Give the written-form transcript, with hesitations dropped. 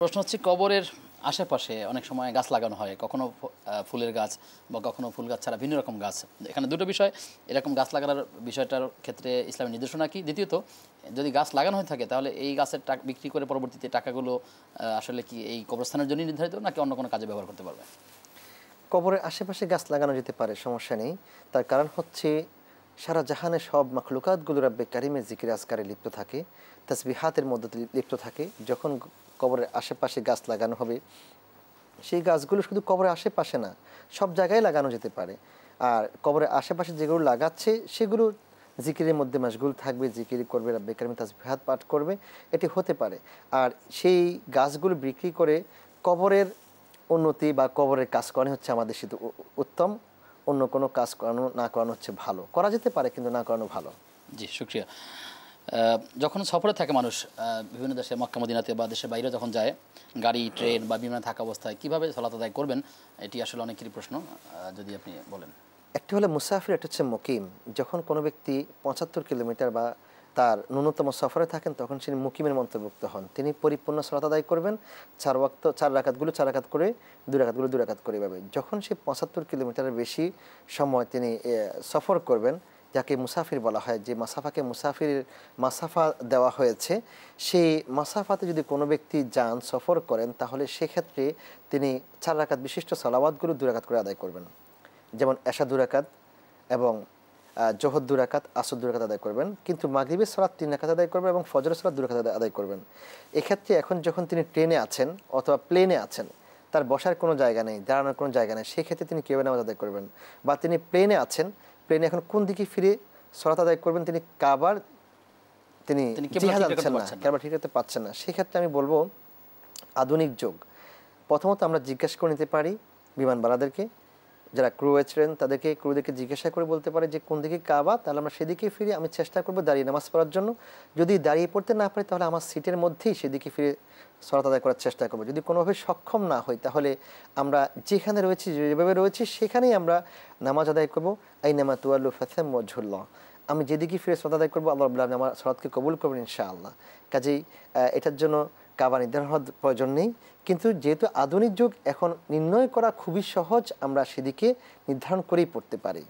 প্রশ্ন হচ্ছে কবরের আশেপাশে অনেক সময় গাছ লাগানো হয়, কখনো ফুলের গাছ বা কখনো ফুল গাছ ছাড়া ভিন্ন রকম গাছ। এখানে দুটো বিষয়, এরকম গাছ লাগানোর বিষয়টার ক্ষেত্রে ইসলামের নির্দেশনা কি? দ্বিতীয়ত, যদি গাছ লাগানো হয়ে থাকে তাহলে এই গাছের টাকা বিক্রি করে পরবর্তীতে টাকাগুলো আসলে কি এই কবরস্থানের জন্য নির্ধারিত নাকি অন্য কোনো কাজে ব্যবহার করতে পারবে? কবরের আশেপাশে গাছ লাগানো যেতে পারে, সমস্যা নেই। তার কারণ হচ্ছে সারা জাহানে সব মাখলুকাতগুলো রাব্বে কারিমের জিকির আজকারে লিপ্ত থাকে, তাসবিহাতের মধ্যে লিপ্ত থাকে। যখন কবরের আশেপাশে গাছ লাগানো হবে, সেই গাছগুলো শুধু কবরের আশেপাশে না, সব জায়গায় লাগানো যেতে পারে। আর কবরের আশেপাশে যেগুলো লাগাচ্ছে সেগুলো জিকিরের মধ্যে মাশগুল থাকবে, জিকির করবে, রাব্বে কারিমের তাসবিহাত পাঠ করবে, এটি হতে পারে। আর সেই গাছগুলো বিক্রি করে কবরের উন্নতি বা কবরের কাজ করানো হচ্ছে আমাদের শুধু উত্তম। অন্য কোনো কাজ করানো না করানো হচ্ছে ভালো। করা যেতে পারে কিন্তু না করানো ভালো। জি, শুকরিয়া। যখন সফরে থাকে মানুষ বিভিন্ন দেশে, মক্কা মদিনাতে বা দেশের বাইরে যখন যায়, গাড়ি, ট্রেন বা বিমানে থাকা অবস্থায় কীভাবে সালাত আদায় করবেন, এটি আসলে অনেকেরই প্রশ্ন। যদি আপনি বলেন। একটি হলো মুসাফির, একটা হচ্ছে মুকিম। যখন কোনো ব্যক্তি ৭৫ কিলোমিটার বা তার ন্যূনতম সফরে থাকেন তখন তিনি মুকিমের মন্তর্ভুক্ত হন। তিনি পরিপূর্ণ সালাত আদায় করবেন, ৪ ওয়াক্ত ৪ রাকাতগুলো ৪ রাকাত করে, ২ রাকাতগুলো ২ রাকাত করে এভাবে। যখন সে ৭৫ কিলোমিটারের বেশি সময় তিনি সফর করবেন, যাকে মুসাফির বলা হয়, যে মাসাফাকে মুসাফিরের মাসাফা দেওয়া হয়েছে, সেই মাসাফাতে যদি কোনো ব্যক্তি যান, সফর করেন, তাহলে সেক্ষেত্রে তিনি ৪ রাকাত বিশিষ্ট সালাওয়াতগুলো ২ রাকাত করে আদায় করবেন। যেমন এশা ২ রাকাত এবং জোহর ২ রাকাত, আসর ২ রাকাত আদায় করবেন। কিন্তু মাগরিবের সালাত ৩ রাকাত আদায় করবেন এবং ফজরের সালাত ২ রাকাত আদায় করবেন। এক্ষেত্রে এখন যখন তিনি ট্রেনে আছেন অথবা প্লেনে আছেন, তার বসার কোনো জায়গা নেই, দাঁড়ানোর কোনো জায়গা নেই, সেক্ষেত্রে তিনি কিভাবে নামাজ আদায় করবেন? বা তিনি প্লেনে আছেন, প্লেনে এখন কোন দিকে ফিরে সালাত আদায় করবেন? তিনি কাবার তিনি জিহাদ আনছেন না, কাবার ঠিক করতে পারছেন না। সেক্ষেত্রে আমি বলবো, আধুনিক যুগ, প্রথমত আমরা জিজ্ঞাসা করে নিতে পারি বিমানবালাদেরকে, যারা ক্রুয়ে ছিলেন তাদেরকে, ক্রুদেরকে জিজ্ঞাসা করে বলতে পারে যে কোন দিকে কাবা, তাহলে আমরা সেদিকে ফিরে আমি চেষ্টা করবো দাঁড়িয়ে নামাজ পড়ার জন্য। যদি দাঁড়িয়ে পড়তে না পারি তাহলে আমার সিটের মধ্যেই সেদিকে ফিরে সালাত আদায় করার চেষ্টা করবো। যদি কোনোভাবে সক্ষম না হই তাহলে আমরা যেখানে রয়েছি, যেভাবে রয়েছি সেখানেই আমরা নামাজ আদায় করবো। আইনামা তুয়াল্লু ফাসাম্মা ওয়াজহুল্লাহ, আমি যেদিকে ফিরে সালাত আদায় করবো আল্লাহ রাব্বুল আলামিন আমার সালাতকে কবুল করবেন ইনশাআল্লাহ। কাজেই এটার জন্য কাবা নির্ধারণ হওয়ার প্রয়োজন নেই। কিন্তু যেহেতু আধুনিক যুগ, এখন নির্ণয় করা খুবই সহজ, আমরা সেদিকে নির্ধারণ করেই পড়তে পারি।